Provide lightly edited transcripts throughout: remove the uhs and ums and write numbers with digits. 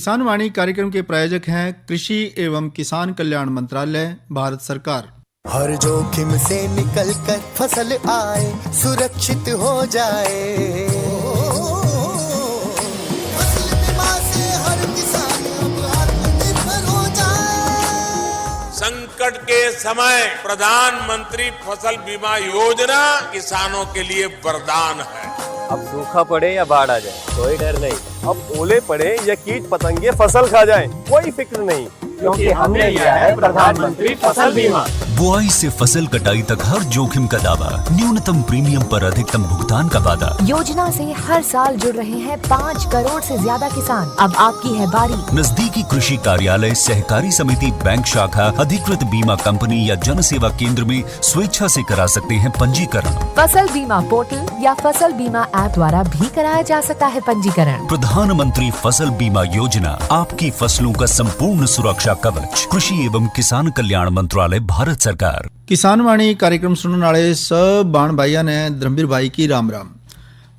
किसान वाणी कार्यक्रम के प्रायोजक हैं कृषि एवं किसान कल्याण मंत्रालय, भारत सरकार। हर जोखिम से निकल कर फसल आए, सुरक्षित हो जाए। फसल बीमा से हर किसान अब आत्मनिर्भर हो जाए। संकट के समय प्रधानमंत्री फसल बीमा योजना किसानों के लिए वरदान है। अब सूखा पड़े या बाढ़ आ जाए कोई डर नहीं, अब ओले पड़े या कीट पतंगे फसल खा जाए कोई फिक्र नहीं, क्योंकि हमने लिया है प्रधानमंत्री फसल बीमा। बुआई से फसल कटाई तक हर जोखिम का दावा, न्यूनतम प्रीमियम पर अधिकतम भुगतान का वादा। योजना से हर साल जुड़ रहे हैं 5 करोड़ से ज्यादा किसान। अब आपकी है बारी। नजदीकी कृषि कार्यालय, सहकारी समिति, बैंक शाखा, अधिकृत बीमा कंपनी या जन सेवा केंद्र में स्वेच्छा से करा सकते हैं पंजीकरण। फसल बीमा पोर्टल या फसल बीमा ऐप द्वारा भी कराया जा सकता है पंजीकरण। प्रधानमंत्री फसल बीमा योजना, आपकी फसलों का संपूर्ण सुरक्षा कवच। कृषि एवं किसान कल्याण मंत्रालय, भारत सरकार। किसान वाणी कार्यक्रम सुनने वाले सब बाण भाइयों ने धर्मवीर भाई की राम राम।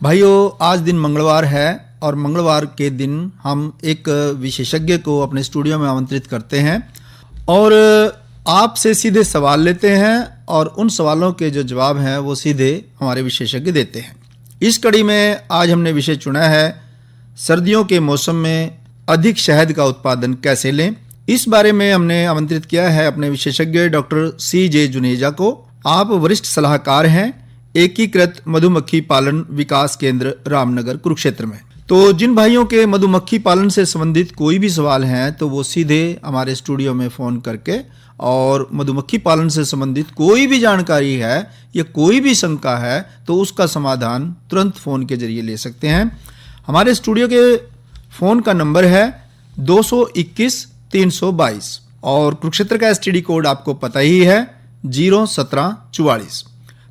भाइयों, आज दिन मंगलवार है और मंगलवार के दिन हम एक विशेषज्ञ को अपने स्टूडियो में आमंत्रित करते हैं और आपसे सीधे सवाल लेते हैं और उन सवालों के जो जवाब हैं वो सीधे हमारे विशेषज्ञ देते हैं। इस कड़ी में आज हमने विषय चुना है सर्दियों के मौसम में अधिक शहद का उत्पादन कैसे लें। इस बारे में हमने आमंत्रित किया है अपने विशेषज्ञ डॉक्टर CJ जुनेजा को। आप वरिष्ठ सलाहकार हैं एकीकृत मधुमक्खी पालन विकास केंद्र रामनगर कुरुक्षेत्र में। तो जिन भाइयों के मधुमक्खी पालन से संबंधित कोई भी सवाल हैं तो वो सीधे हमारे स्टूडियो में फ़ोन करके और मधुमक्खी पालन से संबंधित कोई भी जानकारी है या कोई भी शंका है तो उसका समाधान तुरंत फ़ोन के जरिए ले सकते हैं। हमारे स्टूडियो के फ़ोन का नंबर है 221 322 और कुरुक्षेत्र का STD कोड आपको पता ही है 01744।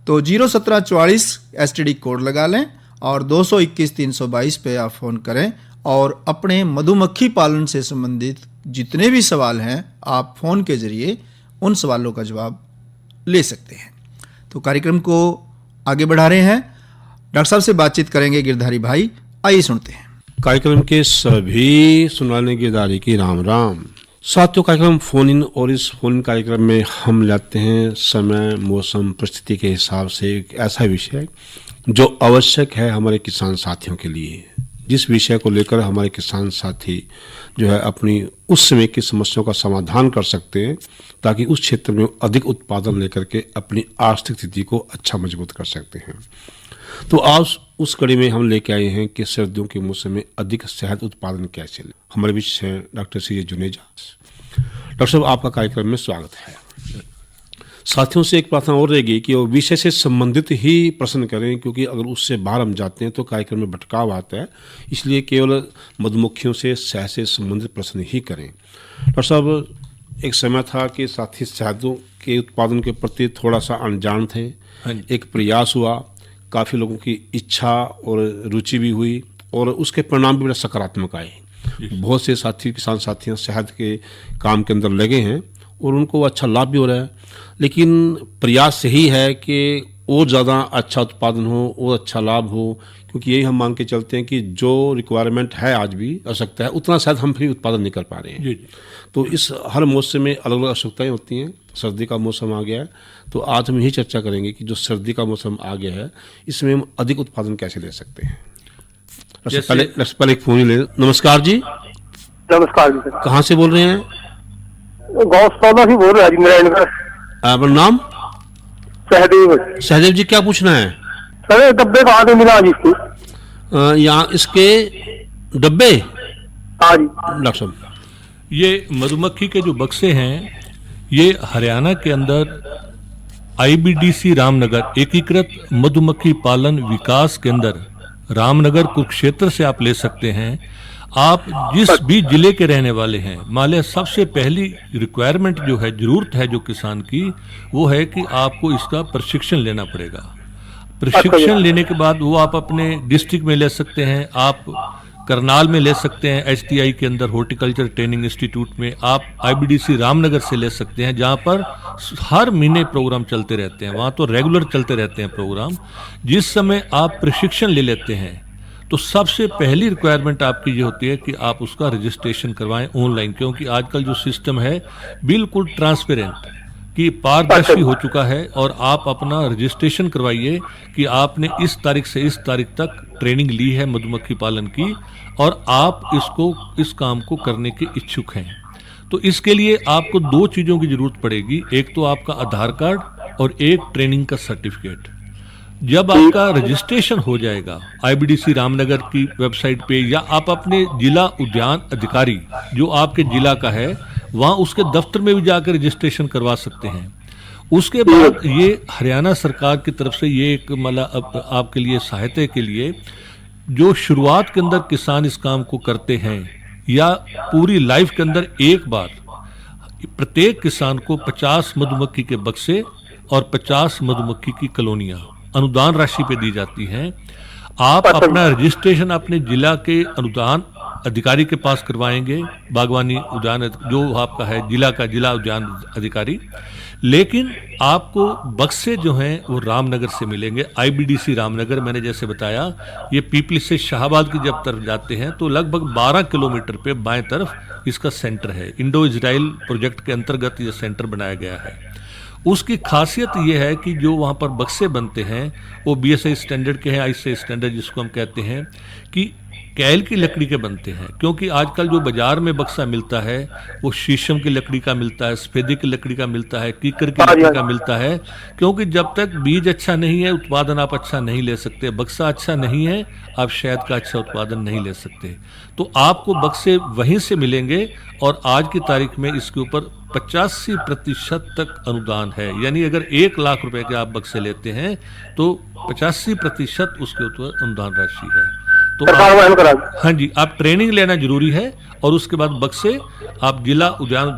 तो 01744 STD कोड लगा लें और 221 322 पे आप फ़ोन करें और अपने मधुमक्खी पालन से संबंधित जितने भी सवाल हैं आप फ़ोन के जरिए उन सवालों का जवाब ले सकते हैं। तो कार्यक्रम को आगे बढ़ा रहे हैं, डॉक्टर साहब से बातचीत करेंगे गिरधारी भाई। आइए सुनते हैं। कार्यक्रम के सभी सुनाने गिरधारी की राम राम। साथियों, कार्यक्रम फोन इन और इस फोन इन कार्यक्रम में हम लाते हैं समय, मौसम, परिस्थिति के हिसाब से एक ऐसा विषय जो आवश्यक है हमारे किसान साथियों के लिए, जिस विषय को लेकर हमारे किसान साथी जो है अपनी उस समय की समस्याओं का समाधान कर सकते हैं ताकि उस क्षेत्र में अधिक उत्पादन लेकर के अपनी आर्थिक स्थिति को अच्छा मजबूत कर सकते हैं। तो आज उस कड़ी में हम लेके आए हैं कि सर्दियों के मौसम में अधिक शहद उत्पादन कैसे लें। हमारे बीच हैं डॉक्टर CJ जुनेजा। डॉक्टर साहब, आपका कार्यक्रम में स्वागत है। साथियों से एक प्रार्थना और रहेगी कि वो विषय से संबंधित ही प्रश्न करें, क्योंकि अगर उससे बाहर हम जाते हैं तो कार्यक्रम में भटकाव आता है, इसलिए केवल मधुमक्खियों से शहद से संबंधित प्रश्न ही करें। डॉक्टर साहब, एक समय था कि साथी शहदों के उत्पादन के प्रति थोड़ा सा अनजान थे। एक प्रयास हुआ, काफ़ी लोगों की इच्छा और रुचि भी हुई और उसके परिणाम भी बड़े सकारात्मक आए। बहुत से साथी किसान साथियाँ शहद के काम के अंदर लगे हैं और उनको अच्छा लाभ भी हो रहा है, लेकिन प्रयास यही है कि और ज़्यादा अच्छा उत्पादन हो और अच्छा लाभ हो, क्योंकि यही हम मान के चलते हैं कि जो रिक्वायरमेंट है आज भी आवश्यकता है उतना शायद हम फिर उत्पादन नहीं कर पा रहे हैं। तो इस हर मौसम में अलग अलग आवश्यकताएं होती हैं। सर्दी का मौसम आ गया है तो आज हम यही चर्चा करेंगे कि जो सर्दी का मौसम आ गया है इसमें हम अधिक उत्पादन कैसे ले सकते हैं। पहले एक फोन ले। नमस्कार जी। नमस्कार जी सर। कहाँ से बोल रहे हैं? गाँव सौदा से बोल रहे हैं जी, नारायणगढ़। आपका नाम? सहदेव। सहदेव जी, क्या पूछना है? सर डब्बे कहाँ से मिला जी इसको? यहाँ इसके डब्बे? हाँ जी डॉक्टर साहब, ये मधुमक्खी के जो बक्से हैं ये हरियाणा के अंदर IBDC रामनगर एकीकृत मधुमक्खी पालन विकास केंद्र रामनगर कुरुक्षेत्र से आप ले सकते हैं। आप जिस भी जिले के रहने वाले हैं, मान लिया सबसे पहली रिक्वायरमेंट जो है, जरूरत है जो किसान की, वो है कि आपको इसका प्रशिक्षण लेना पड़ेगा। प्रशिक्षण लेने के बाद वो आप अपने डिस्ट्रिक्ट में ले सकते हैं, आप करनाल में ले सकते हैं, HTI के अंदर हॉर्टिकल्चर ट्रेनिंग इंस्टीट्यूट में, आप IBDC रामनगर से ले सकते हैं जहाँ पर हर महीने प्रोग्राम चलते रहते हैं। वहाँ तो रेगुलर चलते रहते हैं प्रोग्राम। जिस समय आप प्रशिक्षण ले लेते हैं तो सबसे पहली रिक्वायरमेंट आपकी ये होती है कि आप उसका रजिस्ट्रेशन करवाएं ऑनलाइन, क्योंकि आजकल जो सिस्टम है बिल्कुल ट्रांसपेरेंट कि पारदर्शी हो चुका है, और आप अपना रजिस्ट्रेशन करवाइए कि आपने इस तारीख से इस तारीख तक ट्रेनिंग ली है मधुमक्खी पालन की और आप इस काम को करने के इच्छुक हैं। तो इसके लिए आपको 2 चीज़ों की जरूरत पड़ेगी, एक तो आपका आधार कार्ड और एक ट्रेनिंग का सर्टिफिकेट। जब आपका रजिस्ट्रेशन हो जाएगा आईबीडीसी रामनगर की वेबसाइट पे, या आप अपने जिला उद्यान अधिकारी जो आपके जिला का है वहां उसके दफ्तर में भी जाकर रजिस्ट्रेशन करवा सकते हैं। उसके बाद ये हरियाणा सरकार की तरफ से ये एक मतलब आपके लिए सहायता के लिए, जो शुरुआत के अंदर किसान इस काम को करते हैं या पूरी लाइफ के अंदर एक बार, प्रत्येक किसान को 50 मधुमक्खी के बक्से और 50 मधुमक्खी की कॉलोनियां अनुदान राशि पे दी जाती हैं। आप अपना रजिस्ट्रेशन अपने जिला के अनुदान अधिकारी के पास करवाएंगे, बागवानी उद्यान जो आपका है जिला उद्यान अधिकारी, लेकिन आपको बक्से जो हैं वो रामनगर से मिलेंगे। आईबीडीसी रामनगर, मैंने जैसे बताया, ये पीपली से शाहबाद की जब तरफ जाते हैं तो लगभग 12 किलोमीटर पे बाएं तरफ इसका सेंटर है। इंडो इजराइल प्रोजेक्ट के अंतर्गत ये सेंटर बनाया गया है। उसकी खासियत ये है कि जो वहाँ पर बक्से बनते हैं वो बीएसआई स्टैंडर्ड के हैं, आईएसआई स्टैंडर्ड जिसको हम कहते हैं, कि कैल की लकड़ी के बनते हैं। क्योंकि आजकल जो बाजार में बक्सा मिलता है वो शीशम की लकड़ी का मिलता है, सफेदे की लकड़ी का मिलता है, कीकर की लकड़ी का मिलता है, क्योंकि जब तक बीज अच्छा नहीं है उत्पादन आप अच्छा नहीं ले सकते, बक्सा अच्छा नहीं है आप शहद का अच्छा उत्पादन नहीं ले सकते। तो आपको बक्से वहीं से मिलेंगे, और आज की तारीख में इसके ऊपर 85% तक अनुदान है। यानी अगर 1 लाख रुपए के आप बक्से लेते हैं तो 85% उसके ऊपर अनुदान राशि है। तो हाँ जी, आप ट्रेनिंग लेना जरूरी है, और उसके बाद बक्से आप जिला उद्यान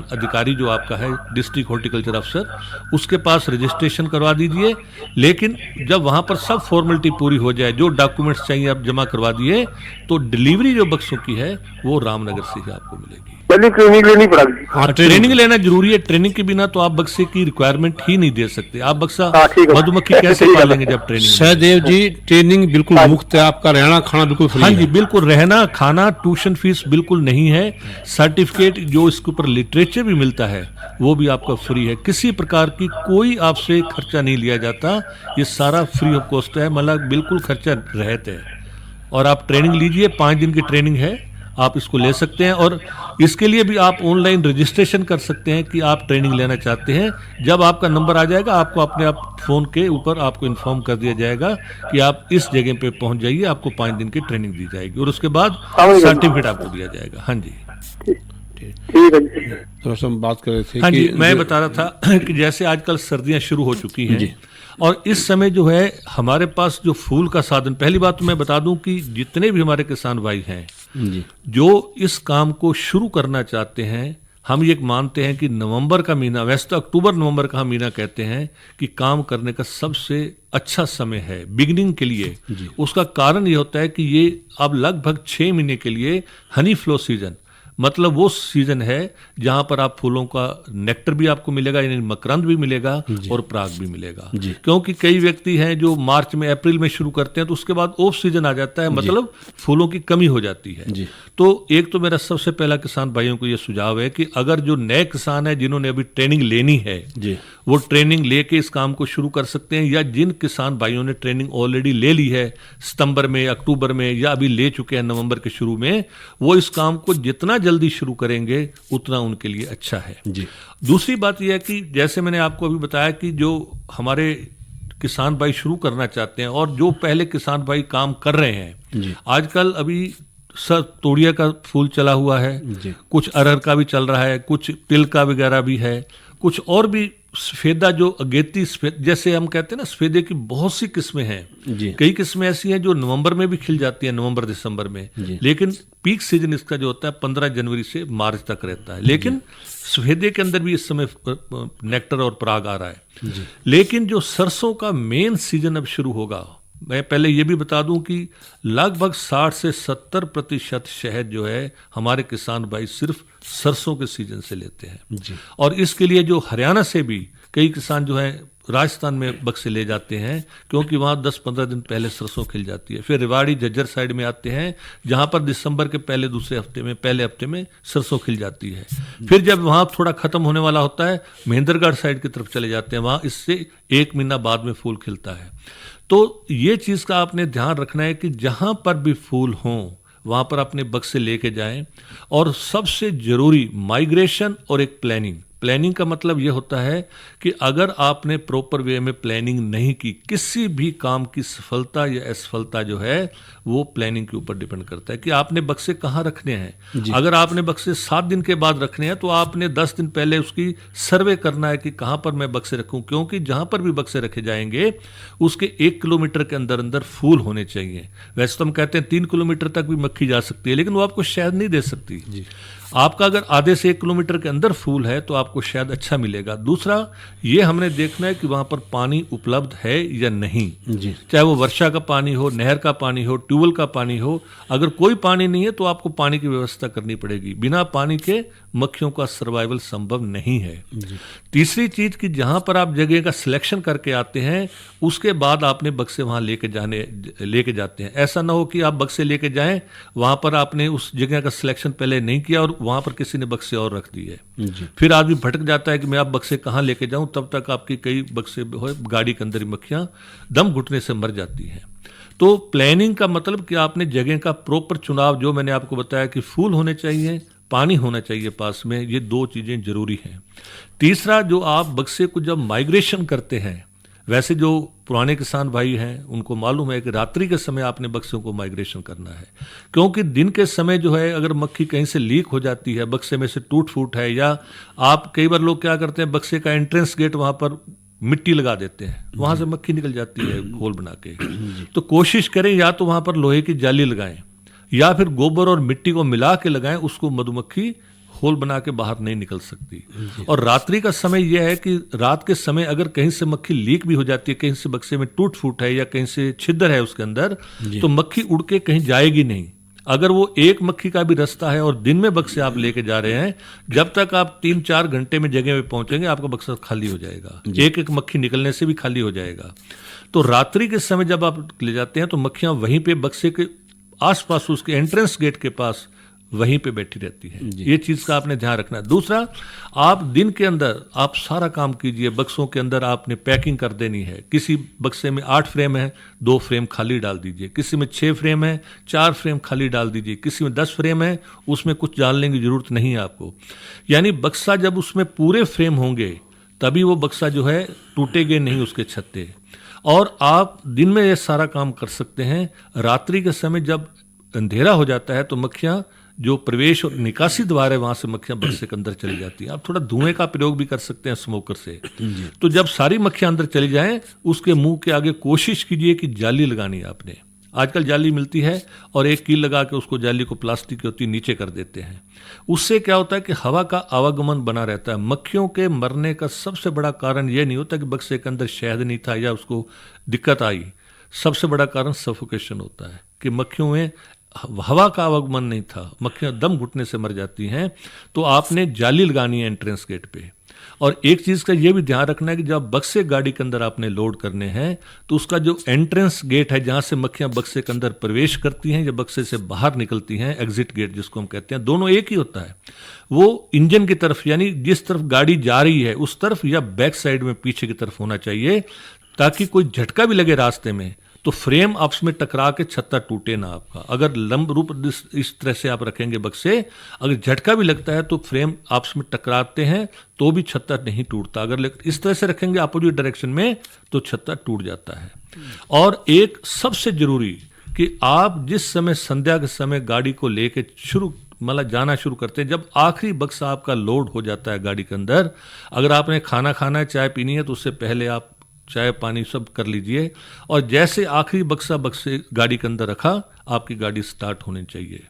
अधिकारी जो आपका है डिस्ट्रिक्ट हॉर्टिकल्चर अफसर, उसके पास रजिस्ट्रेशन करवा दीजिए। लेकिन जब वहां पर सब फॉर्मेलिटी पूरी हो जाए, जो डॉक्यूमेंट्स चाहिए आप जमा करवा दिए, तो डिलीवरी जो बक्सों की है वो रामनगर से ही आपको मिलेगी। ट्रेनिंग लेनी पड़ेगी। ट्रेनिंग लेना जरूरी है। ट्रेनिंग के बिना तो आप बक्से की रिक्वायरमेंट ही नहीं दे सकते। आप बक्सा मधुमक्खी कैसे पालेंगे जब ट्रेनिंग? सहदेव जी, ट्रेनिंग बिल्कुल मुफ्त है, आपका रहना खाना बिल्कुल फ्री हाँ है। जी, बिल्कुल रहना खाना, ट्यूशन फीस बिल्कुल नहीं है। सर्टिफिकेट जो इसके ऊपर लिटरेचर भी मिलता है वो भी आपका फ्री है। किसी प्रकार की कोई आपसे खर्चा नहीं लिया जाता, ये सारा फ्री ऑफ कॉस्ट है, मतलब बिल्कुल खर्चा रहित है। और आप ट्रेनिंग लीजिए, 5 दिन की ट्रेनिंग है, आप इसको ले सकते हैं। और इसके लिए भी आप ऑनलाइन रजिस्ट्रेशन कर सकते हैं कि आप ट्रेनिंग लेना चाहते हैं। जब आपका नंबर आ जाएगा आपको अपने आप फोन के ऊपर आपको इन्फॉर्म कर दिया जाएगा कि आप इस जगह पे पहुंच जाइए, आपको 5 दिन की ट्रेनिंग दी जाएगी और उसके बाद सर्टिफिकेट आपको दिया जाएगा। हाँ जी, ठीक है जी। थोड़ा सा हम बात कर रहे थे हाँ जी, कि मैं बता रहा था कि जैसे आजकल सर्दियां शुरू हो चुकी हैं और इस समय जो है हमारे पास जो फूल का साधन, पहली बात तो मैं बता दूं कि जितने भी हमारे किसान भाई हैं जो इस काम को शुरू करना चाहते हैं, हम ये मानते हैं कि नवंबर का महीना, वैसे तो अक्टूबर नवंबर का महीना कहते हैं कि काम करने का सबसे अच्छा समय है बिगिनिंग के लिए। उसका कारण ये होता है कि ये अब लगभग 6 महीने के लिए हनी फ्लो सीजन, मतलब वो सीजन है जहां पर आप फूलों का नेक्टर भी आपको मिलेगा, यानी मकरंद भी मिलेगा और पराग भी मिलेगा। क्योंकि कई व्यक्ति हैं जो मार्च में अप्रैल में शुरू करते हैं तो उसके बाद ऑफ सीजन आ जाता है, मतलब फूलों की कमी हो जाती है। तो एक तो मेरा सबसे पहला किसान भाइयों को यह सुझाव है कि अगर जो नए किसान है जिन्होंने अभी ट्रेनिंग लेनी है वो ट्रेनिंग लेके इस काम को शुरू कर सकते हैं, या जिन किसान भाइयों ने ट्रेनिंग ऑलरेडी ले ली है सितंबर में, अक्टूबर में, या अभी ले चुके हैं नवंबर के शुरू में, वो इस काम को जितना जल्दी शुरू करेंगे उतना उनके लिए अच्छा है। दूसरी बात यह है कि जैसे मैंने आपको अभी बताया कि जो हमारे किसान भाई शुरू करना चाहते हैं और जो पहले किसान भाई काम कर रहे हैं, आजकल अभी सर तोड़िया का फूल चला हुआ है, कुछ अरहर का भी चल रहा है, कुछ तिल का वगैरह भी है, कुछ और भी सफेदा जो अगेती जैसे हम कहते हैं ना, सफेदे की बहुत सी किस्में हैं। कई किस्में ऐसी हैं जो नवंबर में भी खिल जाती हैं, नवंबर दिसंबर में, लेकिन पीक सीजन इसका जो होता है 15 जनवरी से मार्च तक रहता है। लेकिन सफेदे के अंदर भी इस समय नेक्टर और पराग आ रहा है। लेकिन जो सरसों का मेन सीजन अब शुरू होगा, मैं पहले ये भी बता दूं कि लगभग 60 से 70% शहद जो है हमारे किसान भाई सिर्फ सरसों के सीजन से लेते हैं। और इसके लिए जो हरियाणा से भी कई किसान जो हैं राजस्थान में बक्से ले जाते हैं, क्योंकि वहाँ 10-15 दिन पहले सरसों खिल जाती है। फिर रेवाड़ी झज्जर साइड में आते हैं, जहाँ पर दिसंबर के पहले हफ्ते में सरसों खिल जाती है। फिर जब वहाँ थोड़ा खत्म होने वाला होता है, महेंद्रगढ़ साइड की तरफ चले जाते हैं, वहाँ इससे 1 महीना बाद में फूल खिलता है। तो ये चीज़ का आपने ध्यान रखना है कि जहाँ पर भी फूल हों वहाँ पर अपने बक्से लेके जाएं। और सबसे ज़रूरी माइग्रेशन और एक प्लानिंग का मतलब ये होता है कि अगर आपने प्रॉपर वे में प्लानिंग नहीं की, किसी भी काम की सफलता या असफलता जो है वो प्लानिंग के ऊपर डिपेंड करता है कि आपने बक्से कहाँ रखने हैं। अगर आपने बक्से 7 दिन के बाद रखने हैं तो आपने 10 दिन पहले उसकी सर्वे करना है कि कहाँ पर मैं बक्से रखूं, क्योंकि जहाँ पर भी बक्से रखे जाएंगे उसके 1 किलोमीटर के अंदर अंदर फूल होने चाहिए। वैसे तो हम कहते हैं 3 किलोमीटर तक भी मक्खी जा सकती है, लेकिन वो आपको शहद नहीं दे सकती। आपका अगर आधे से 1 किलोमीटर के अंदर फूल है तो आपको शहद अच्छा मिलेगा। दूसरा ये हमने देखना है कि वहाँ पर पानी उपलब्ध है या नहीं, चाहे वो वर्षा का पानी हो, नहर का पानी हो, ट्यूबवेल का पानी हो। अगर कोई पानी नहीं है तो आपको पानी की व्यवस्था करनी पड़ेगी। बिना पानी के मक्खियों का सर्वाइवल संभव नहीं है। तीसरी चीज कि जहाँ पर आप जगह का सिलेक्शन करके आते हैं उसके बाद आपने बक्से वहाँ लेके जाते हैं। ऐसा ना हो कि आप बक्से लेके जाएं, वहाँ पर आपने उस जगह का सिलेक्शन पहले नहीं किया और वहाँ पर किसी ने बक्से और रख दिए। फिर आदमी भटक जाता है कि मैं आप बक्से कहाँ लेके जाऊँ, तब तक आपकी कई बक्से गाड़ी के अंदर ही मक्खियाँ दम घुटने से मर जाती हैं। तो प्लानिंग का मतलब कि आपने जगह का प्रॉपर चुनाव, जो मैंने आपको बताया कि फूल होने चाहिए, पानी होना चाहिए पास में, ये 2 चीज़ें जरूरी हैं। तीसरा, जो आप बक्से को जब माइग्रेशन करते हैं, वैसे जो पुराने किसान भाई हैं उनको मालूम है कि रात्रि के समय आपने बक्सों को माइग्रेशन करना है, क्योंकि दिन के समय जो है अगर मक्खी कहीं से लीक हो जाती है, बक्से में से टूट फूट है, या आप कई बार लोग क्या करते हैं बक्से का एंट्रेंस गेट वहाँ पर मिट्टी लगा देते हैं, वहाँ से मक्खी निकल जाती है घोल बना के। तो कोशिश करें या तो वहाँ पर लोहे की जाली लगाएं या फिर गोबर और मिट्टी को मिला के लगाएं, उसको मधुमक्खी होल बना के बाहर नहीं निकल सकती। और रात्रि का समय यह है कि रात के समय अगर कहीं से मक्खी लीक भी हो जाती है, कहीं से बक्से में टूट फूट है या कहीं से छिद्र है उसके अंदर, तो मक्खी उड़ के कहीं जाएगी नहीं। अगर वो एक मक्खी का भी रास्ता है और दिन में बक्से आप लेके जा रहे हैं, जब तक आप 3-4 घंटे में जगह पे पहुंचेंगे आपका बक्सा खाली हो जाएगा, एक मक्खी निकलने से भी खाली हो जाएगा। तो रात्रि के समय जब आप ले जाते हैं तो मक्खियां वहीं पे बक्से के आसपास, उसके एंट्रेंस गेट के पास वहीं पे बैठी रहती है। ये चीज का आपने ध्यान रखना है। दूसरा, आप दिन के अंदर आप सारा काम कीजिए, बक्सों के अंदर आपने पैकिंग कर देनी है। किसी बक्से में 8 फ्रेम है, 2 फ्रेम खाली डाल दीजिए। किसी में 6 फ्रेम है, 4 फ्रेम खाली डाल दीजिए। किसी में 10 फ्रेम है, उसमें कुछ डालने की जरूरत नहीं है आपको। यानी बक्सा जब उसमें पूरे फ्रेम होंगे तभी वो बक्सा जो है टूटेगे नहीं उसके छत्ते। और आप दिन में ये सारा काम कर सकते हैं। रात्रि के समय जब अंधेरा हो जाता है तो मक्खियां जो प्रवेश और निकासी द्वार है वहां से मक्खियां बक्से के अंदर चली जाती हैं। आप थोड़ा धुएं का प्रयोग भी कर सकते हैं स्मोकर से। तो जब सारी मक्खियां अंदर चली जाएं, उसके मुंह के आगे कोशिश कीजिए कि जाली लगानी है आपने। आजकल जाली मिलती है और एक कील लगा के उसको, जाली को प्लास्टिक की होती है, नीचे कर देते हैं। उससे क्या होता है कि हवा का आवागमन बना रहता है। मक्खियों के मरने का सबसे बड़ा कारण यह नहीं होता कि बक्से के अंदर शहद नहीं था या उसको दिक्कत आई। सबसे बड़ा कारण सफोकेशन होता है कि मक्खियों में हवा का आवागमन नहीं था, मक्खियां दम घुटने से मर जाती हैं। तो आपने जाली लगानी है एंट्रेंस गेट पे। और एक चीज़ का ये भी ध्यान रखना है कि जब बक्से गाड़ी के अंदर आपने लोड करने हैं तो उसका जो एंट्रेंस गेट है जहाँ से मक्खियां बक्से के अंदर प्रवेश करती हैं या बक्से से बाहर निकलती हैं, एग्जिट गेट जिसको हम कहते हैं, दोनों एक ही होता है। वो इंजन की तरफ यानी जिस तरफ गाड़ी जा रही है उस तरफ या बैक साइड में पीछे की तरफ होना चाहिए, ताकि कोई झटका भी लगे रास्ते में तो फ्रेम आपस में टकरा के छत्ता टूटे ना आपका। अगर लंब रूप इस तरह से आप रखेंगे बक्से, अगर झटका भी लगता है तो फ्रेम आपस में टकराते हैं तो भी छत्ता नहीं टूटता। अगर इस तरह से रखेंगे अपोजिट डायरेक्शन में तो छत्ता टूट जाता है। और एक सबसे जरूरी कि आप जिस समय संध्या के समय गाड़ी को लेके जाना शुरू करते हैं, जब आखिरी बक्सा आपका लोड हो जाता है गाड़ी के अंदर, अगर आपने खाना खाना है, चाय पीनी है, तो उससे पहले आप चाय पानी सब कर लीजिए। और जैसे आखिरी बक्से गाड़ी के अंदर रखा, आपकी गाड़ी स्टार्ट होनी चाहिए।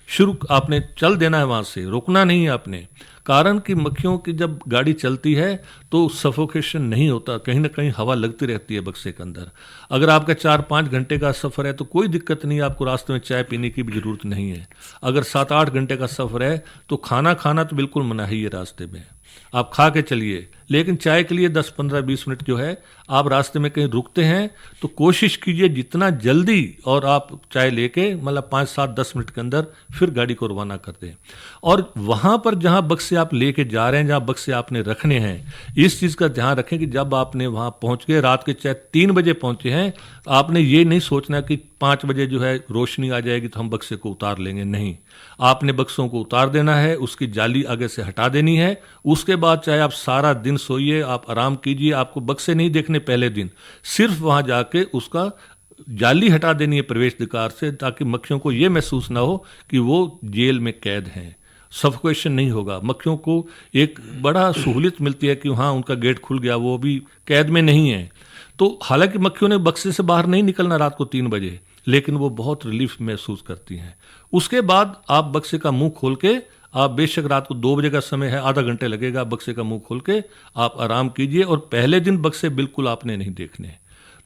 शुरू आपने चल देना है, वहां से रोकना नहीं है आपने। कारण कि मक्खियों की जब गाड़ी चलती है तो सफोकेशन नहीं होता, कहीं ना कहीं हवा लगती रहती है बक्से के अंदर। अगर आपका 4-5 घंटे का सफ़र है तो कोई दिक्कत नहीं, आपको रास्ते में चाय पीने की भी ज़रूरत नहीं है। अगर 7-8 घंटे का सफ़र है तो खाना खाना तो बिल्कुल मना ही है रास्ते में। आप खा के चलिए, लेकिन चाय के लिए 10, 15, 20 मिनट जो है आप रास्ते में कहीं रुकते हैं तो कोशिश कीजिए जितना जल्दी और आप चाय लेके मतलब 5, 7, 10 मिनट के अंदर फिर गाड़ी को रवाना कर दें। और वहाँ पर जहाँ बक्से आप लेके जा रहे हैं, जहाँ बक्से आपने रखने हैं, इस चीज़ का ध्यान रखें कि जब आपने वहाँ पहुँच गए, रात के चाहे 3 बजे पहुँचे हैं, आपने ये नहीं सोचना कि 5 बजे जो है रोशनी आ जाएगी तो हम बक्से को उतार लेंगे। नहीं, आपने बक्सों को उतार देना है, उसकी जाली आगे से हटा देनी है। उसके बाद चाहे आप सारा दिन सोइए, आप आराम कीजिए, आपको बक्से नहीं देखने पहले दिन, सिर्फ वहाँ जाके उसका जाली हटा देनी है प्रवेश द्वार से, ताकि मक्खियों को ये महसूस ना हो कि वो जेल में कैद हैं। सफोकेशन नहीं होगा, मक्खियों को एक बड़ा सहूलियत मिलती है कि हाँ उनका गेट खुल गया, वो भी कैद में नहीं है। तो हालांकि मक्खियों ने बक्से से बाहर नहीं निकलना रात को 3 बजे, लेकिन वो बहुत रिलीफ महसूस करती हैं। उसके बाद आप बक्से का मुंह खोल के, आप बेशक रात को 2 बजे का समय है, आधा घंटे लगेगा, बक्से का मुंह खोल के आप आराम कीजिए। और पहले दिन बक्से बिल्कुल आपने नहीं देखने।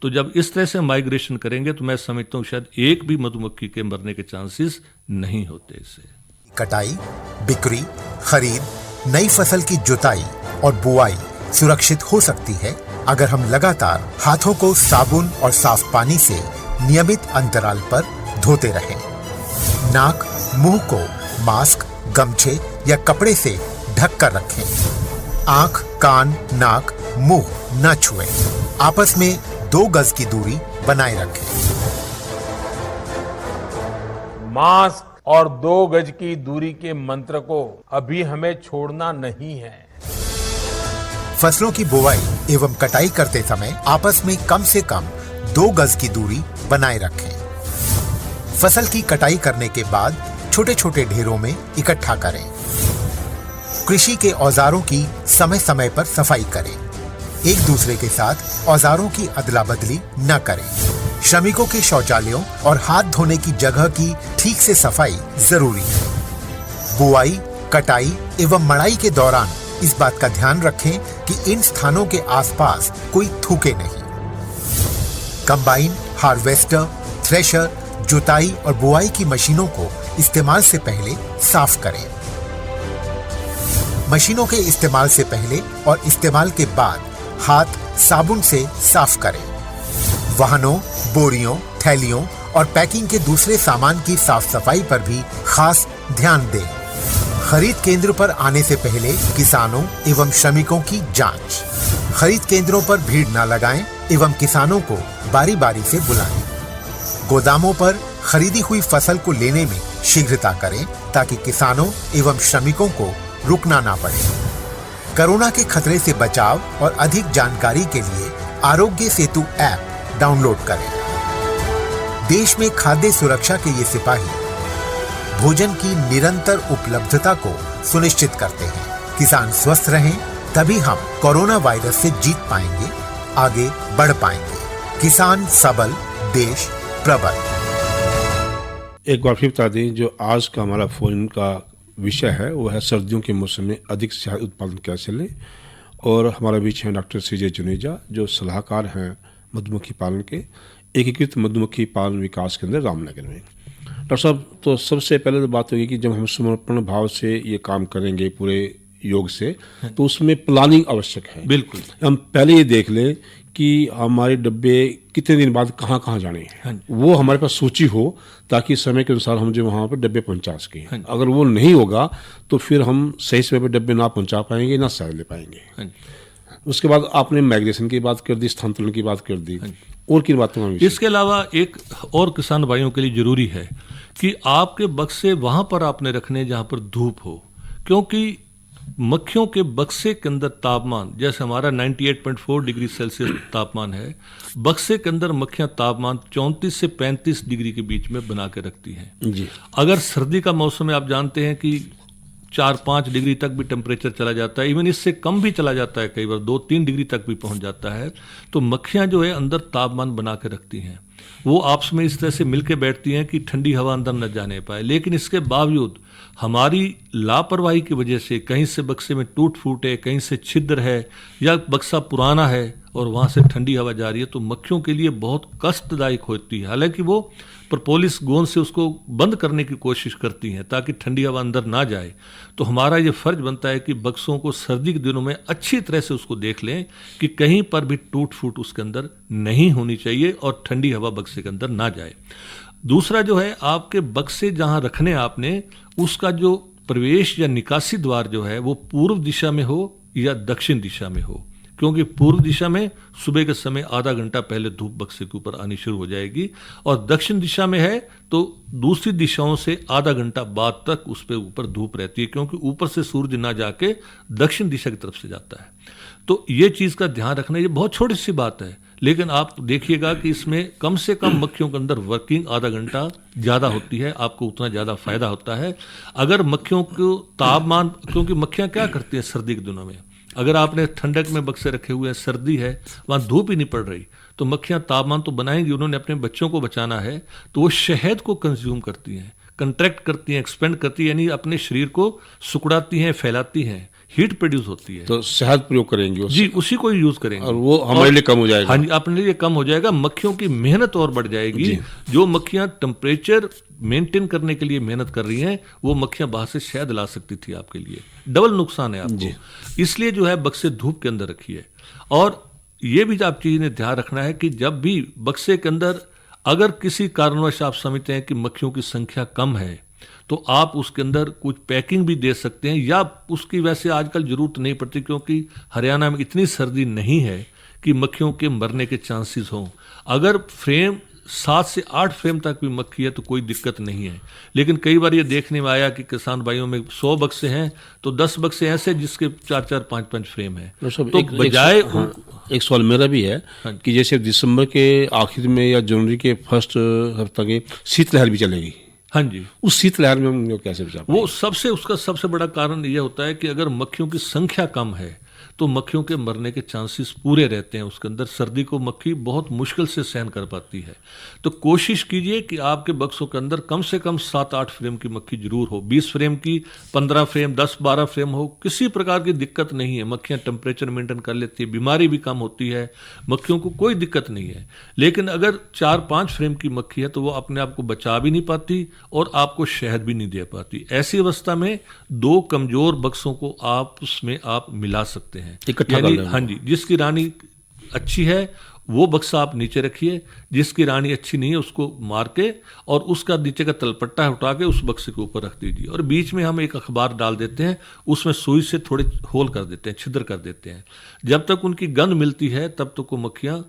तो जब इस तरह से माइग्रेशन करेंगे तो मैं समझता हूँ शायद एक भी मधुमक्खी के मरने के चांसेस नहीं होते इससे। कटाई, बिक्री, खरीद, नई फसल की जुताई और बुआई सुरक्षित हो सकती है अगर हम लगातार हाथों को साबुन और साफ पानी से नियमित अंतराल पर धोते रहें। नाक, मुंह को मास्क, गमछे या कपड़े से ढक कर रखें। आंख, कान, नाक, मुंह न छुएं। आपस में 2 गज की दूरी बनाए रखें। मास्क और 2 गज की दूरी के मंत्र को अभी हमें छोड़ना नहीं है। फसलों की बुवाई एवं कटाई करते समय आपस में कम से कम 2 गज की दूरी बनाए रखें। फसल की कटाई करने के बाद छोटे छोटे ढेरों में इकट्ठा करें। कृषि के औजारों की समय समय पर सफाई करें। एक दूसरे के साथ औजारों की अदला बदली न करें। श्रमिकों के शौचालयों और हाथ धोने की जगह की ठीक से सफाई जरूरी है। बुआई, कटाई एवं मड़ाई के दौरान इस बात का ध्यान रखें कि इन स्थानों के आसपास कोई थूके नहीं। कंबाइन, हार्वेस्टर, थ्रेशर, जुताई और बुआई की मशीनों को इस्तेमाल से पहले साफ करें। मशीनों के इस्तेमाल से पहले और इस्तेमाल के बाद हाथ साबुन से साफ करें। वाहनों, बोरियों, थैलियों और पैकिंग के दूसरे सामान की साफ सफाई पर भी खास ध्यान दें। खरीद केंद्र पर आने से पहले किसानों एवं श्रमिकों की जांच। खरीद केंद्रों पर भीड़ न लगाएं एवं किसानों को बारी बारी से बुलाएं। गोदामों पर खरीदी हुई फसल को लेने में शीघ्रता करें ताकि किसानों एवं श्रमिकों को रुकना ना पड़े। कोरोना के खतरे से बचाव और अधिक जानकारी के लिए आरोग्य सेतु ऐप डाउनलोड करें। देश में खाद्य सुरक्षा के ये सिपाही भोजन की निरंतर उपलब्धता को सुनिश्चित करते हैं। किसान स्वस्थ रहें तभी हम कोरोना वायरस से जीत पाएंगे, आगे बढ़ पाएंगे। किसान सबल, देश प्रबल। एक बार फिर बता दें, जो आज का हमारा फोन का विषय है वो है सर्दियों के मौसम में अधिक शहद उत्पादन कैसे लें। और हमारा विषय है डॉक्टर सीजे जुनेजा, जो सलाहकार हैं मधुमक्खी पालन के एकीकृत मधुमक्खी पालन विकास केंद्र रामनगर में। डॉक्टर साहब, तो सबसे पहले तो बात होगी कि जब हम समर्पण भाव से ये काम करेंगे पूरे योग से, तो उसमें प्लानिंग आवश्यक है। बिल्कुल, हम पहले ये देख लें कि हमारे डब्बे कितने दिन बाद कहाँ कहाँ जाने हैं, वो हमारे पास सूची हो ताकि समय के अनुसार हम जो वहाँ पर डब्बे पहुँचा सकें। अगर वो नहीं होगा तो फिर हम सही समय पर डब्बे ना पहुँचा पाएंगे, ना शहद ले पाएंगे। उसके बाद आपने माइग्रेशन की बात कर दी, स्थानांतरण की बात कर दी, और किन बातों में? इसके अलावा एक और किसान भाइयों के लिए जरूरी है कि आपके बक्से वहां पर आपने रखने जहां पर धूप हो, क्योंकि मक्खियों के बक्से के अंदर तापमान, जैसे हमारा 98.4 डिग्री सेल्सियस तापमान है, बक्से के अंदर मक्खियां तापमान 34 से 35 डिग्री के बीच में बना के रखती हैं जी। अगर सर्दी का मौसम है, आप जानते हैं कि 4-5 डिग्री तक भी टेम्परेचर चला जाता है, इवन इससे कम भी चला जाता है, कई बार 2-3 डिग्री तक भी पहुंच जाता है। तो मक्खियां जो है अंदर तापमान बना के रखती हैं, वो आपस में इस तरह से मिलके बैठती हैं कि ठंडी हवा अंदर न जाने पाए। लेकिन इसके बावजूद हमारी लापरवाही की वजह से कहीं से बक्से में टूट फूट है, कहीं से छिद्र है, या बक्सा पुराना है और वहाँ से ठंडी हवा जा रही है, तो मक्खियों के लिए बहुत कष्टदायक होती है। हालांकि वो प्रोपोलिस गोंद से उसको बंद करने की कोशिश करती हैं ताकि ठंडी हवा अंदर ना जाए। तो हमारा ये फर्ज बनता है कि बक्सों को सर्दी के दिनों में अच्छी तरह से उसको देख लें कि कहीं पर भी टूट फूट उसके अंदर नहीं होनी चाहिए और ठंडी हवा बक्से के अंदर ना जाए। दूसरा जो है, आपके बक्से जहां रखने आपने, उसका जो प्रवेश या निकासी द्वार जो है वो पूर्व दिशा में हो या दक्षिण दिशा में हो, क्योंकि पूर्व दिशा में सुबह के समय आधा घंटा पहले धूप बक्से के ऊपर आनी शुरू हो जाएगी और दक्षिण दिशा में है तो दूसरी दिशाओं से आधा घंटा बाद तक उस पे ऊपर धूप रहती है, क्योंकि ऊपर से सूर्य ना जाके दक्षिण दिशा की तरफ से जाता है। तो ये चीज़ का ध्यान रखना, ये बहुत छोटी सी बात है, लेकिन आप देखिएगा कि इसमें कम से कम मक्खियों के अंदर वर्किंग आधा घंटा ज़्यादा होती है, आपको उतना ज़्यादा फायदा होता है। अगर मक्खियों को तापमान, क्योंकि मक्खियाँ क्या करती हैं सर्दी के दिनों में, अगर आपने ठंडक में बक्से रखे हुए हैं, सर्दी है, वहाँ धूप ही नहीं पड़ रही, तो मक्खियाँ तापमान तो बनाएंगी, उन्होंने अपने बच्चों को बचाना है, तो वो शहद को कंज्यूम करती हैं, कंट्रैक्ट करती हैं, एक्सपेंड करती है, यानी अपने शरीर को सुकड़ाती हैं, फैलाती हैं, हीट प्रोड्यूस होती है। तो शहद प्रयोग करेंगे जी, उसी को यूज करेंगे और वो हमारे लिए कम हो जाएगा। हाँ जी, अपने लिए कम हो जाएगा, मक्खियों की मेहनत और बढ़ जाएगी। जो मक्खियां टेम्परेचर मेंटेन करने के लिए मेहनत कर रही हैं, वो मक्खियां बाहर से शहद ला सकती थी आपके लिए, डबल नुकसान है आपको। इसलिए जो है बक्से धूप के अंदर रखिए। और ये भी आप चीज ने ध्यान रखना है कि जब भी बक्से के अंदर अगर किसी कारणवश आप समझते हैं कि मक्खियों की संख्या कम है, तो आप उसके अंदर कुछ पैकिंग भी दे सकते हैं, या उसकी वैसे आजकल जरूरत नहीं पड़ती, क्योंकि हरियाणा में इतनी सर्दी नहीं है कि मक्खियों के मरने के चांसेस हों। अगर फ्रेम 7 से 8 फ्रेम तक भी मक्खी है तो कोई दिक्कत नहीं है, लेकिन कई बार ये देखने में आया कि किसान भाइयों में 100 बक्से हैं तो 10 बक्से ऐसे जिसके 4-4, 5-5 फ्रेम है। तो बजाय एक सवाल मेरा भी है कि जैसे दिसंबर के आखिर में या जनवरी के फर्स्ट हफ्ते के शीतलहर भी चलेगी, हाँ जी, उस शीतलहर में हम कैसे बचा? वो उसका सबसे बड़ा कारण ये होता है कि अगर मक्खियों की संख्या कम है तो मक्खियों के मरने के चांसेस पूरे रहते हैं। उसके अंदर सर्दी को मक्खी बहुत मुश्किल से सहन कर पाती है। तो कोशिश कीजिए कि आपके बक्सों के अंदर कम से कम 7-8 फ्रेम की मक्खी जरूर हो, 20 फ्रेम की, 15 फ्रेम, 10-12 फ्रेम हो, किसी प्रकार की दिक्कत नहीं है। मक्खियां टेम्परेचर मेंटेन कर लेती है, बीमारी भी कम होती है, मक्खियों को कोई दिक्कत नहीं है। लेकिन अगर 4-5 फ्रेम की मक्खी है तो वो अपने आप को बचा भी नहीं पाती और आपको शहद भी नहीं दे पाती। ऐसी अवस्था में 2 कमजोर बक्सों को आपस में आप मिला सकते हैं, यानी हाँ जी, जिसकी रानी अच्छी है वो बक्सा आप नीचे रखिए, जिसकी रानी अच्छी नहीं है उसको मार के और उसका नीचे का तलपट्टा उठा के उस बक्से के ऊपर रख दीजिए, और बीच में हम एक अखबार डाल देते हैं, उसमें सुई से थोड़े होल कर देते हैं, छिद्र कर देते हैं। जब तक उनकी गंध मिलती है तब तक वो मक्खियां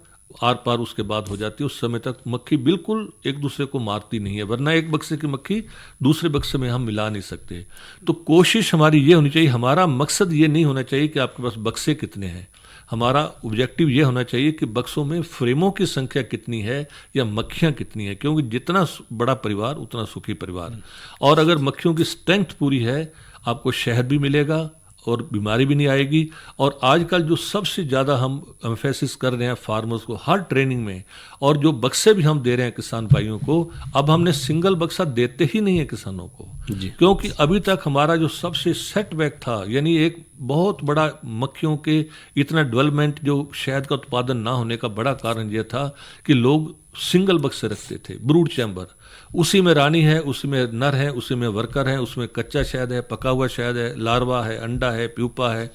आर पार उसके बाद हो जाती है। उस समय तक मक्खी बिल्कुल एक दूसरे को मारती नहीं है, वरना एक बक्से की मक्खी दूसरे बक्से में हम मिला नहीं सकते। तो कोशिश हमारी ये होनी चाहिए, हमारा मकसद ये नहीं होना चाहिए कि आपके पास बक्से कितने हैं, हमारा ऑब्जेक्टिव ये होना चाहिए कि बक्सों में फ्रेमों की संख्या कितनी है या मक्खियां कितनी है, क्योंकि जितना बड़ा परिवार उतना सुखी परिवार। और अगर मक्खियों की स्ट्रेंथ पूरी है, आपको शहद भी मिलेगा और बीमारी भी नहीं आएगी। और आजकल जो सबसे ज़्यादा हम एम्फेसिस कर रहे हैं फार्मर्स को हर ट्रेनिंग में, और जो बक्से भी हम दे रहे हैं किसान भाइयों को, अब हमने सिंगल बक्सा देते ही नहीं है किसानों को, क्योंकि अभी तक हमारा जो सबसे सेटबैक था, यानी एक बहुत बड़ा मक्खियों के इतना डेवलपमेंट, जो शहद का उत्पादन ना होने का बड़ा कारण यह था कि लोग सिंगल बक्से रखते थे, ब्रूड चैम्बर, उसी में रानी है, उसी में नर है, उसी में वर्कर है, उसमें कच्चा शहद है, पका हुआ शहद है, लार्वा है, अंडा है, प्यूपा है,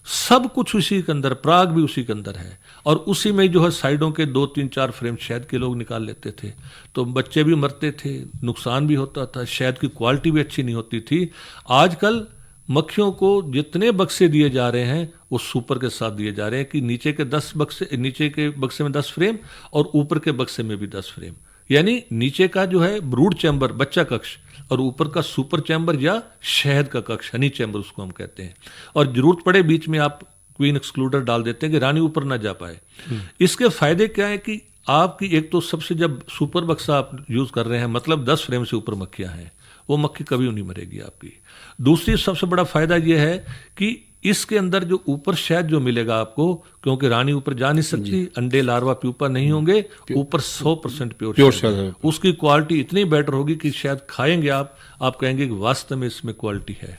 सब कुछ उसी के अंदर, पराग भी उसी के अंदर है, और उसी में जो है साइडों के 2-3-4 फ्रेम शहद के लोग निकाल लेते थे, तो बच्चे भी मरते थे, नुकसान भी होता था, शहद की क्वालिटी भी अच्छी नहीं होती थी। आजकल मक्खियों को जितने बक्से दिए जा रहे हैं वो सुपर के साथ दिए जा रहे हैं कि नीचे के बक्से में 10 फ्रेम और ऊपर के बक्से में भी 10 फ्रेम, यानी नीचे का जो है ब्रूड चैम्बर, बच्चा कक्ष, और ऊपर का सुपर चैम्बर या शहद का कक्ष, हनी चैम्बर उसको हम कहते हैं। और जरूरत पड़े बीच में आप क्वीन एक्सक्लूडर डाल देते हैं कि रानी ऊपर ना जा पाए। इसके फायदे क्या है कि आपकी एक तो सबसे, जब सुपर बक्सा आप यूज कर रहे हैं, मतलब 10 फ्रेम से ऊपर मक्खियां हैं, वो मक्खी कभी नहीं मरेगी आपकी। दूसरी सबसे बड़ा फायदा यह है कि इसके अंदर जो ऊपर शहद जो मिलेगा आपको, क्योंकि रानी ऊपर जा नहीं सकती, अंडे, लार्वा, प्यूपा नहीं होंगे, ऊपर 100% प्योर शहद है। उसकी क्वालिटी इतनी बेटर होगी कि शायद खाएंगे आप कहेंगे कि वास्तव में इसमें क्वालिटी है।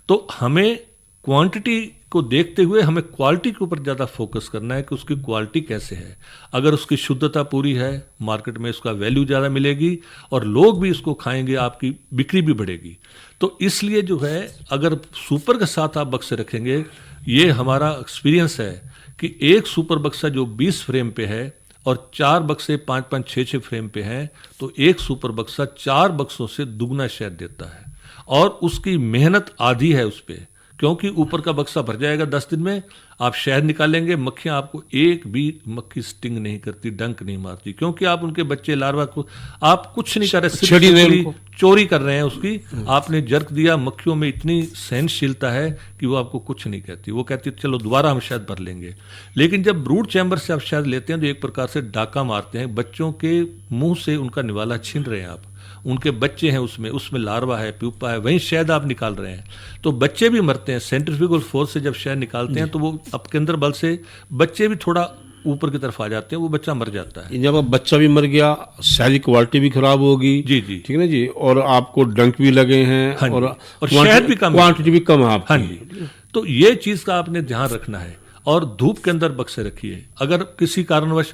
तो हमें क्वांटिटी को देखते हुए हमें क्वालिटी के ऊपर ज़्यादा फोकस करना है कि उसकी क्वालिटी कैसे है। अगर उसकी शुद्धता पूरी है, मार्केट में उसका वैल्यू ज़्यादा मिलेगी और लोग भी इसको खाएंगे, आपकी बिक्री भी बढ़ेगी। तो इसलिए जो है, अगर सुपर के साथ आप बक्से रखेंगे, ये हमारा एक्सपीरियंस है कि एक सुपर बक्सा जो 20 फ्रेम पे है और 4 बक्से 5-5, 6-6 फ्रेम पे हैं, तो एक सुपर बक्सा 4 बक्सों से दुगना शहद देता है और उसकी मेहनत आधी है उस पर, क्योंकि ऊपर का बक्सा भर जाएगा 10 दिन में, आप शहद निकालेंगे, मक्खियां आपको एक भी मक्खी स्टिंग नहीं करती, डंक नहीं मारती, क्योंकि आप उनके बच्चे लार्वा को आप कुछ नहीं कर रहे, सिर्फ चोरी कर रहे हैं उसकी। आपने जर्क दिया, मक्खियों में इतनी सहनशीलता है कि वो आपको कुछ नहीं कहती, वो कहती चलो दोबारा हम शहद भर लेंगे। लेकिन जब ब्रूड चैम्बर से आप शहद लेते हैं तो एक प्रकार से डाका मारते हैं, बच्चों के मुंह से उनका निवाला छीन रहे हैं आप, उनके बच्चे हैं उसमें लार्वा है, प्यूपा है, वहीं शहद आप निकाल रहे हैं, तो बच्चे भी मरते हैं। सेंट्रीफ्यूगल फोर्स से जब शहद निकालते हैं तो वो आपके अंदर बल से बच्चे भी थोड़ा ऊपर की तरफ आ जाते हैं, वो बच्चा मर जाता है। जब बच्चा भी मर गया, शहद की क्वालिटी भी खराब होगी। जी जी, ठीक है ना जी, और आपको डंक भी लगे हैं। हाँ, और शहद भी कम, क्वांटिटी भी कम है आपकी। हाँ जी, तो ये चीज का आपने ध्यान रखना है। और धूप के अंदर बक्से रखिए। अगर किसी कारणवश,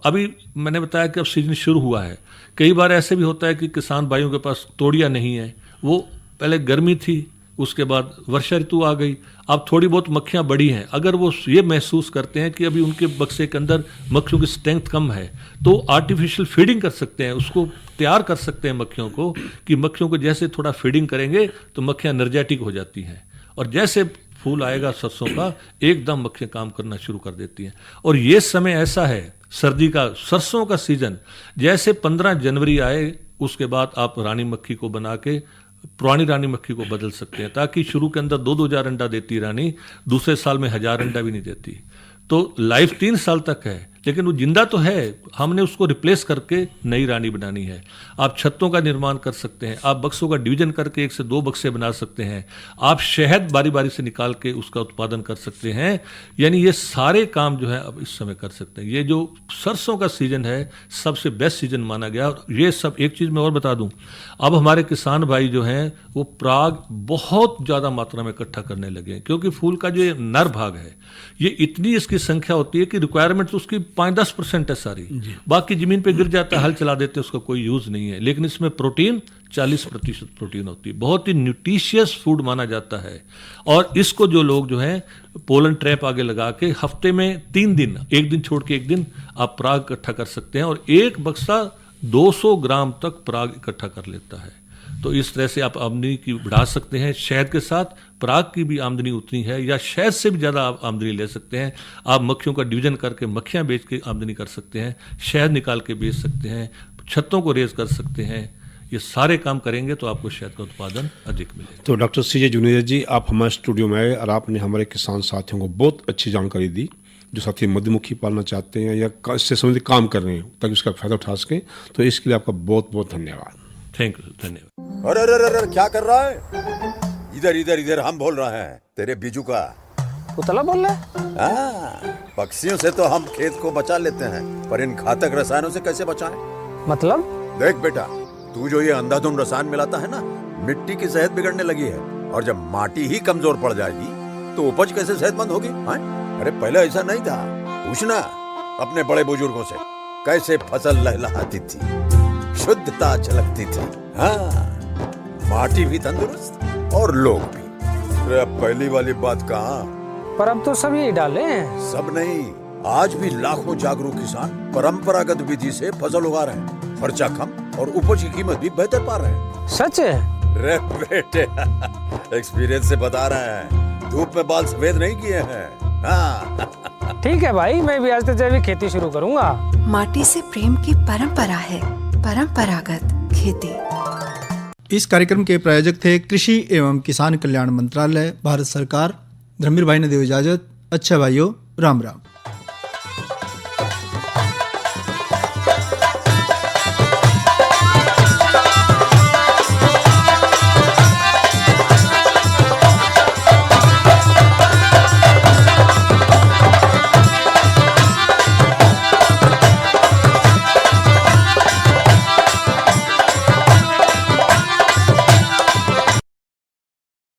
अभी मैंने बताया कि अब सीजन शुरू हुआ है, कई बार ऐसे भी होता है कि किसान भाइयों के पास तोड़ियां नहीं है, वो पहले गर्मी थी, उसके बाद वर्षा ऋतु आ गई, अब थोड़ी बहुत मक्खियां बढ़ी हैं, अगर वो ये महसूस करते हैं कि अभी उनके बक्से के अंदर मक्खियों की स्ट्रेंथ कम है, तो आर्टिफिशियल फीडिंग कर सकते हैं, उसको तैयार कर सकते हैं मक्खियों को, कि मक्खियों को जैसे थोड़ा फीडिंग करेंगे तो मक्खियां एनर्जेटिक हो जाती हैं, और जैसे फूल आएगा सरसों का, एकदम मक्खियां काम करना शुरू कर देती हैं। और ये समय ऐसा है सर्दी का, सरसों का सीजन, जैसे 15 जनवरी आए उसके बाद आप रानी मक्खी को बना के पुरानी रानी मक्खी को बदल सकते हैं, ताकि शुरू के अंदर 2-2 हजार अंडा देती रानी, दूसरे साल में 1000 अंडा भी नहीं देती। तो लाइफ 3 साल तक है, लेकिन वो जिंदा तो है, हमने उसको रिप्लेस करके नई रानी बनानी है। आप छत्तों का निर्माण कर सकते हैं, आप बक्सों का डिवीजन करके 1 से 2 बक्से बना सकते हैं, आप शहद बारी बारी से निकाल के उसका उत्पादन कर सकते हैं। यानी ये सारे काम जो है अब इस समय कर सकते हैं। ये जो सरसों का सीजन है सबसे बेस्ट सीजन माना गया। और ये सब, एक चीज़ मैं और बता दूं, अब हमारे किसान भाई जो हैं वो पराग बहुत ज़्यादा मात्रा में इकट्ठा करने लगे हैं, क्योंकि फूल का जो ये नर भाग है, ये इतनी इसकी संख्या होती है कि रिक्वायरमेंट तो उसकी 5-10% है सारी, बाकी जमीन पे गिर जाता है, हल चला देते हैं, उसका कोई यूज नहीं है। लेकिन इसमें प्रोटीन 40% प्रोटीन होती है, बहुत ही न्यूट्रिशियस फूड माना जाता है। और इसको जो लोग जो हैं पोलन ट्रैप आगे लगा के हफ्ते में 3 दिन, एक दिन छोड़ के एक दिन आप पराग इकट्ठा कर सकते हैं, और एक बक्सा 200 ग्राम तक पराग इकट्ठा कर लेता है। तो इस तरह से आप आमदनी की बढ़ा सकते हैं। शहद के साथ पराग की भी आमदनी उतनी है, या शहद से भी ज़्यादा आप आमदनी ले सकते हैं। आप मक्खियों का डिवीजन करके मक्खियाँ बेच के आमदनी कर सकते हैं, शहद निकाल के बेच सकते हैं, छत्तों को रेज कर सकते हैं। ये सारे काम करेंगे तो आपको शहद का उत्पादन अधिक मिलेगा। तो डॉक्टर सीजे जुनेजा जी, आप हमारे स्टूडियो में आए और आपने हमारे किसान साथियों को बहुत अच्छी जानकारी दी, जो साथी मधुमक्खी पालना चाहते हैं या इससे संबंधित काम कर रहे हैं, ताकि उसका फायदा उठा सकें। तो इसके लिए आपका बहुत बहुत धन्यवाद। थैंक यू, धन्यवाद। अरे अरे अरे क्या कर रहा है? इधर इधर इधर, हम बोल रहे हैं तेरे बीजू का। पुतला बोल रहा है? हाँ, पक्षियों से तो हम खेत को बचा लेते हैं, पर इन घातक रसायनों से कैसे बचाएं? मतलब? देख बेटा, तू जो ये अंधाधुंध रसायन मिलाता है ना, मिट्टी की सेहत बिगड़ने लगी है, और जब माटी ही कमजोर पड़ जाएगी तो उपज कैसे सेहतमंद होगी? अरे पहले ऐसा नहीं था, पूछना अपने बड़े बुजुर्गों से, कैसे फसल लहलहाती थी, शुद्धता झलकती थी। हाँ, माटी भी तंदुरुस्त और लोग भी। अरे अब पहली वाली बात कहाँ? पर अब तो सब यही डाले हैं। सब नहीं, आज भी लाखों जागरूक किसान परंपरागत विधि से फसल उगा रहे हैं, खर्चा कम और उपज की कीमत भी बेहतर पा रहे हैं। सच है? रे बेटे, एक्सपीरियंस से बता रहे हैं, धूप में बाल सफेद नहीं किए हैं। हाँ। ठीक है भाई, मैं भी आज से जैविक खेती शुरू करूंगा। माटी से प्रेम की परंपरा है, परंपरागत खेती। इस कार्यक्रम के प्रायोजक थे कृषि एवं किसान कल्याण मंत्रालय, भारत सरकार। धर्मवीर भाई ने दे इजाजत। अच्छा भाइयों, राम राम।